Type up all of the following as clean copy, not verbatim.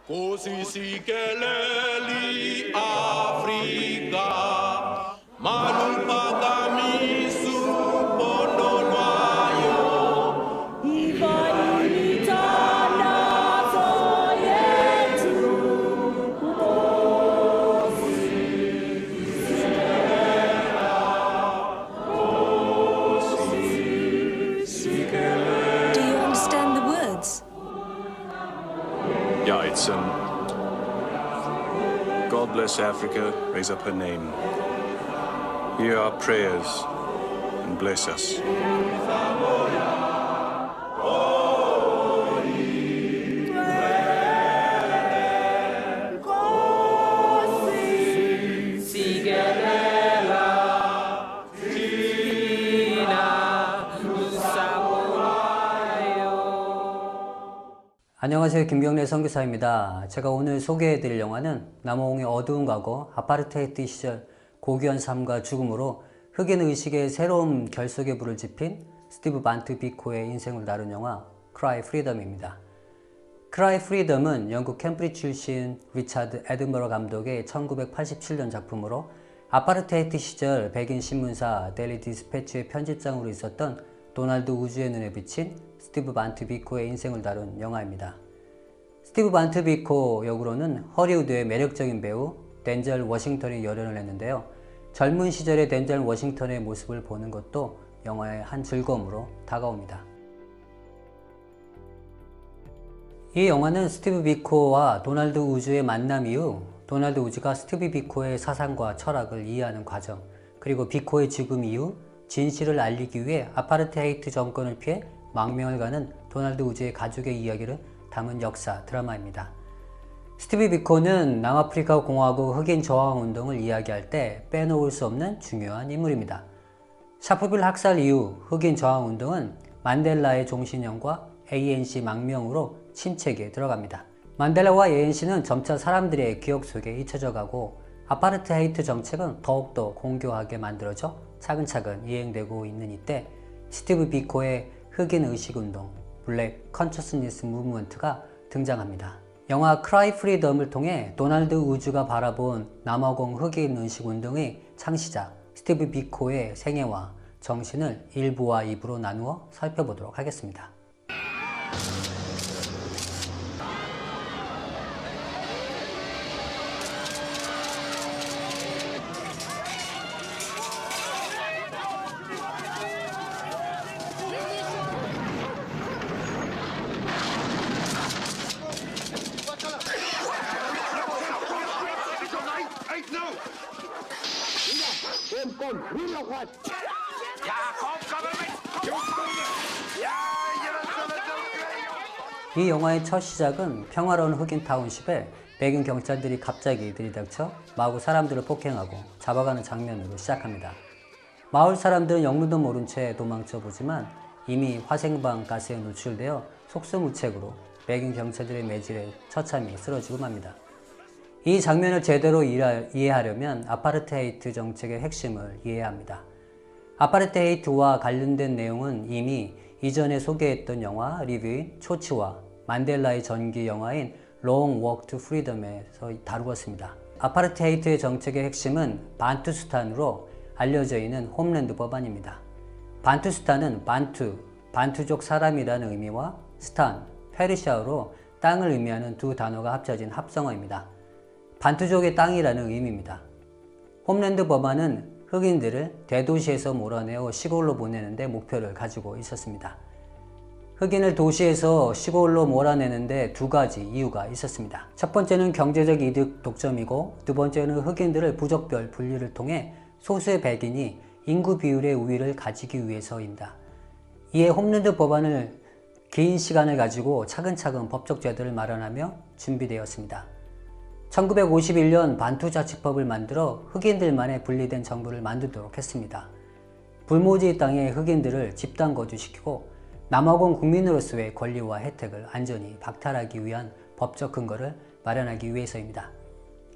Così si che l'Eli Africa, ma non pagami su Bononoaio. Do you understand the words? Yeah, it's God bless Africa, raise up her name. Hear our prayers and bless us. 안녕하세요. 김경래 선교사입니다. 제가 오늘 소개해드릴 영화는 남아공의 어두운 과거, 아파르테이트 시절 고귀한 삶과 죽음으로 흑인 의식의 새로운 결속에 불을 지핀 스티브 반트 비코의 인생을 다룬 영화 Cry Freedom입니다. Cry Freedom은 영국 캠브리지 출신 리차드 애든버러 감독의 1987년 작품으로 아파르테이트 시절 백인 신문사 데일리 디스패치의 편집장으로 있었던 도널드 우즈의 눈에 비친 스티브 반트 비코의 인생을 다룬 영화입니다. 스티브 반트 비코 역으로는 허리우드의 매력적인 배우 덴젤 워싱턴이 열연을 했는데요. 젊은 시절의 덴젤 워싱턴의 모습을 보는 것도 영화의 한 즐거움으로 다가옵니다. 이 영화는 스티브 비코와 도널드 우즈의 만남 이후 도널드 우즈가 스티브 비코의 사상과 철학을 이해하는 과정, 그리고 비코의 죽음 이후 진실을 알리기 위해 아파르테이트 정권을 피해 망명을 가는 도널드 우즈의 가족의 이야기를 담은 역사 드라마입니다. 스티브 비코는 남아프리카 공화국 흑인 저항 운동을 이야기할 때 빼놓을 수 없는 중요한 인물입니다. 샤프빌 학살 이후 흑인 저항 운동은 만델라의 종신형과 ANC 망명으로 침체기에 들어갑니다. 만델라와 ANC는 점차 사람들의 기억 속에 잊혀져 가고 아파르테이트 정책은 더욱더 공교하게 만들어져 차근차근 이행되고 있는 이때 스티브 비코의 흑인 의식운동, 블랙 컨셔스니스 무브먼트가 등장합니다. 영화 크라이 프리덤을 통해 도널드 우즈가 바라본 남아공 흑인 의식운동의 창시자 스티브 비코의 생애와 정신을 1부와 2부로 나누어 살펴보도록 하겠습니다. 이 영화의 첫 시작은 평화로운 흑인 타운십에 백인 경찰들이 갑자기 들이닥쳐 마구 사람들을 폭행하고 잡아가는 장면으로 시작합니다. 마을 사람들은 영문도 모른 채 도망쳐 보지만 이미 화생방 가스에 노출되어 속수무책으로 백인 경찰들의 매질에 처참히 쓰러지고 맙니다. 이 장면을 제대로 이해하려면 아파르테이트 정책의 핵심을 이해해야 합니다. 아파르테이트와 관련된 내용은 이미 이전에 소개했던 영화 리뷰인 초치와 만델라의 전기 영화인 Long Walk to Freedom에서 다루었습니다. 아파르테이트의 정책의 핵심은 반투스탄으로 알려져 있는 홈랜드 법안입니다. 반투스탄은 반투족 사람이라는 의미와 스탄, 페르시아어로 땅을 의미하는 두 단어가 합쳐진 합성어입니다. 반투족의 땅이라는 의미입니다. 홈랜드 법안은 흑인들을 대도시에서 몰아내어 시골로 보내는 데 목표를 가지고 있었습니다. 흑인을 도시에서 시골로 몰아내는데 두 가지 이유가 있었습니다. 첫 번째는 경제적 이득 독점이고, 두 번째는 흑인들을 부족별 분리를 통해 소수의 백인이 인구 비율의 우위를 가지기 위해서입니다. 이에 홈랜드 법안을 긴 시간을 가지고 차근차근 법적 제도를 마련하며 준비되었습니다. 1951년 반투자치법을 만들어 흑인들만의 분리된 정부를 만들도록 했습니다. 불모지 땅의 흑인들을 집단 거주시키고 남아공 국민으로서의 권리와 혜택을 안전히 박탈하기 위한 법적 근거를 마련하기 위해서입니다.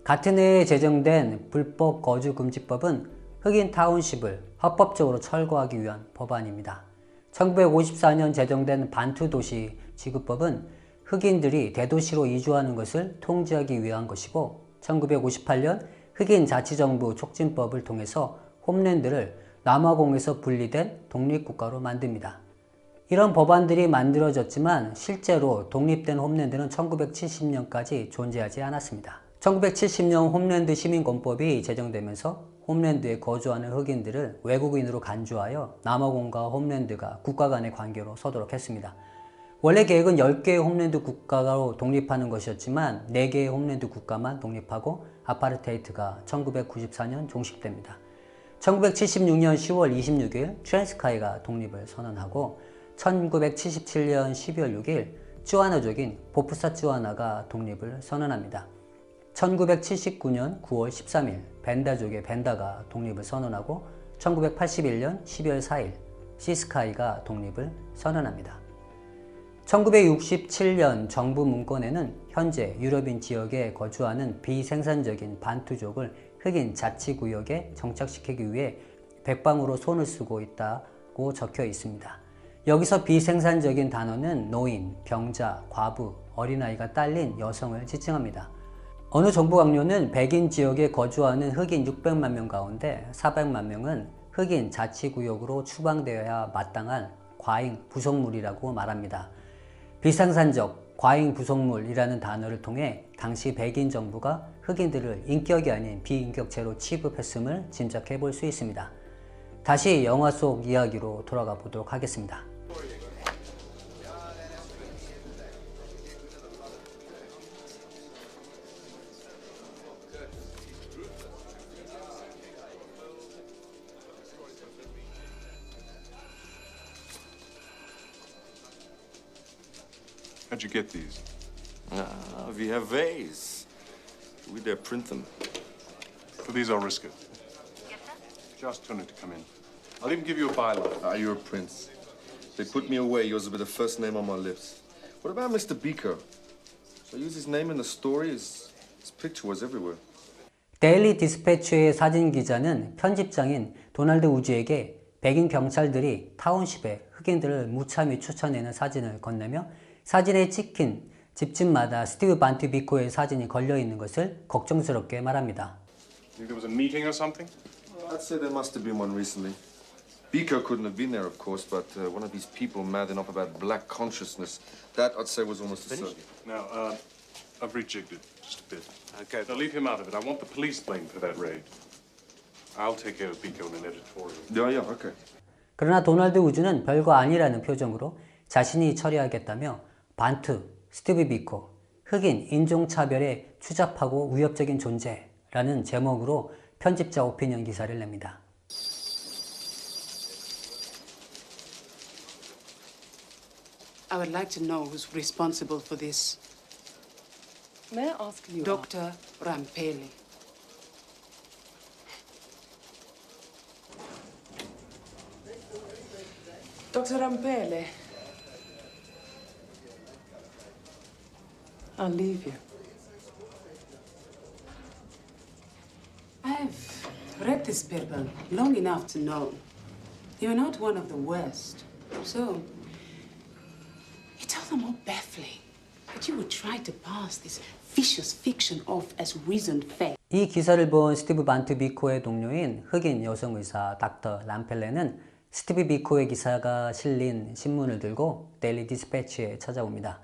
같은 해에 제정된 불법 거주금지법은 흑인 타운십을 합법적으로 철거하기 위한 법안입니다. 1954년 제정된 반투도시 지구법은 흑인들이 대도시로 이주하는 것을 통제하기 위한 것이고 1958년 흑인 자치정부 촉진법을 통해서 홈랜드를 남아공에서 분리된 독립국가로 만듭니다. 이런 법안들이 만들어졌지만 실제로 독립된 홈랜드는 1970년까지 존재하지 않았습니다. 1970년 홈랜드 시민권법이 제정되면서 홈랜드에 거주하는 흑인들을 외국인으로 간주하여 남아공과 홈랜드가 국가 간의 관계로 서도록 했습니다. 원래 계획은 10개의 홈랜드 국가로 독립하는 것이었지만 4개의 홈랜드 국가만 독립하고 아파르테이트가 1994년 종식됩니다. 1976년 10월 26일 트랜스카이가 독립을 선언하고 1977년 12월 6일 쯔와나족인 보프사 쯔와나가 독립을 선언합니다. 1979년 9월 13일 벤다족의 벤다가 독립을 선언하고 1981년 12월 4일 시스카이가 독립을 선언합니다. 1967년 정부 문건에는 현재 유럽인 지역에 거주하는 비생산적인 반투족을 흑인 자치구역에 정착시키기 위해 백방으로 손을 쓰고 있다고 적혀 있습니다. 여기서 비생산적인 단어는 노인, 병자, 과부, 어린아이가 딸린 여성을 지칭합니다. 어느 정부 강요는 백인 지역에 거주하는 흑인 600만 명 가운데 400만 명은 흑인 자치구역으로 추방되어야 마땅한 과잉 부속물이라고 말합니다. 비생산적, 과잉 부속물이라는 단어를 통해 당시 백인 정부가 흑인들을 인격이 아닌 비인격체로 취급했음을 짐작해 볼 수 있습니다. 다시 영화 속 이야기로 돌아가 보도록 하겠습니다. How'd you get these? We have ways. We dare print them. For these, I'll risk it. Just tell him to come in. I'll even give you a byline. You're a prince. They put me away. Yours will be the first name on my lips. What about Mr. Beaker? So I use his name in the story. His picture was everywhere. 데일리 디스패치의 사진 기자는 편집장인 도널드 우즈에게 백인 경찰들이 타운십에 흑인들을 무참히 쫓아내는 사진을 건네며 사진에 찍힌 집집마다 스티브 반트 비코의 사진이 걸려 있는 것을 걱정스럽게 말합니다. Think there was a meeting or something? I'd say there must have been one recently. Beaker couldn't have been there, of course, but one of these people mad enough about black consciousness, that I'd say was almost a certainty. Now, I've rejigged it just a bit. Okay. So leave him out of it. I want the police blamed for that raid. I'll take care of Biko in an editorial. Yeah, okay. 그러나 도널드 우즈는 별거 아니라는 표정으로 자신이 처리하겠다며 반트, 스티브 비코, 흑인 인종차별에 추잡하고 위협적인 존재라는 제목으로 편집자 오피니언 기사를 냅니다. I would like to know who's responsible for this. May I ask you? Dr. Rampeli. Dr. Rampeli. I'll leave you. I've read this paper long enough to know you're not one of the worst. So, it's all the more baffling that you would try to pass this vicious fiction off as reasoned fact. 이 기사를 본 스티브 반트 비코의 동료인 흑인 여성 의사 닥터 람펠레는 스티브 비코의 기사가 실린 신문을 들고 데일리 디스패치에 찾아옵니다.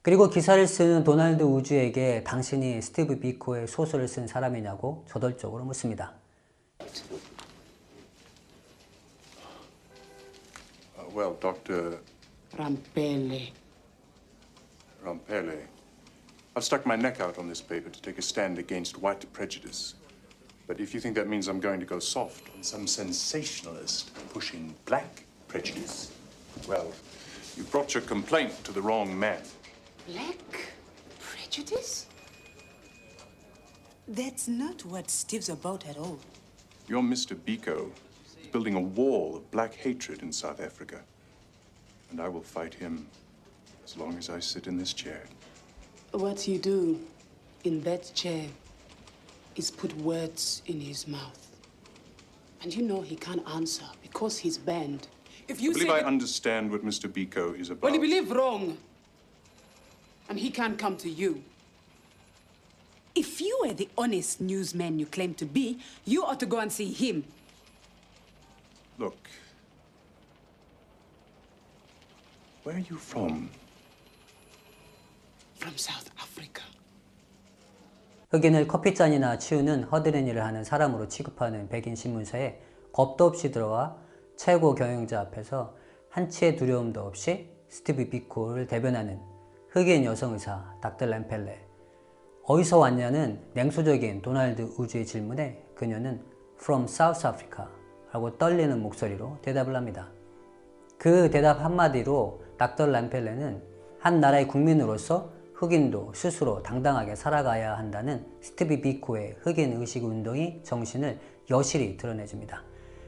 그리고 기사를 쓰는 도널드 우즈에게 당신이 스티브 비코의 소설을 쓴 사람이냐고 저돌적으로 묻습니다. Well, Dr. Rampeli. Rampele, I've stuck my neck out on this paper to take a stand against white prejudice. But if you think that means I'm going to go soft on some sensationalist pushing black prejudice, well, you brought your complaint to the wrong man. Black prejudice? That's not what Steve's about at all. You're Mr. Biko, building a wall of black hatred in South Africa. And I will fight him as long as I sit in this chair. What you do in that chair is put words in his mouth. And you know he can't answer because he's banned. If you I believe say I that- understand what Mr. Biko is about. Well, you believe wrong. And he can't come to you. If you were the honest newsman you claim to be, you ought to go and see him. Look. Where are you from? From South Africa. 흑인을 커피잔이나 치우는 허드렛 일을 하는 사람으로 취급하는 백인 신문사에 겁도 없이 들어와 최고 경영자 앞에서 한치의 두려움도 없이 스티브 비코를 대변하는 흑인 여성의사 닥터 램펠레. 어디서 왔냐는 냉소적인 도널드 우즈의 질문에 그녀는 From South Africa 라고 떨리는 목소리로 대답을 합니다. 그 대답 한마디로 닥터 램펠레는 한 나라의 국민으로서 흑인도 스스로 당당하게 살아가야 한다는 스티브 비코의 흑인 의식 운동이 정신을 여실히 드러내줍니다.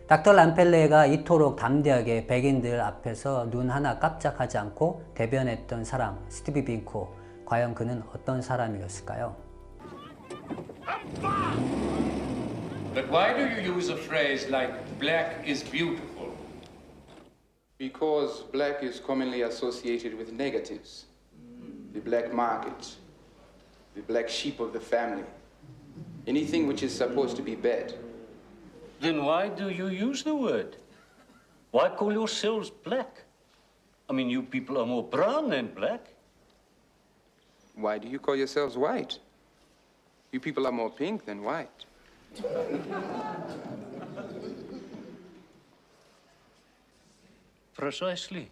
닥터 람펠레가 이토록 담대하게 백인들 앞에서 눈 하나 깜짝하지 않고 대변했던 사람 스티브 비코, 과연 그는 어떤 사람이었을까요? But why do you use a phrase like black is beautiful? Because black is commonly associated with negatives. The black market, the black sheep of the family, anything which is supposed to be bad. Then why do you use the word? Why call yourselves black? I mean, you people are more brown than black. Why do you call yourselves white? You people are more pink than white. Precisely.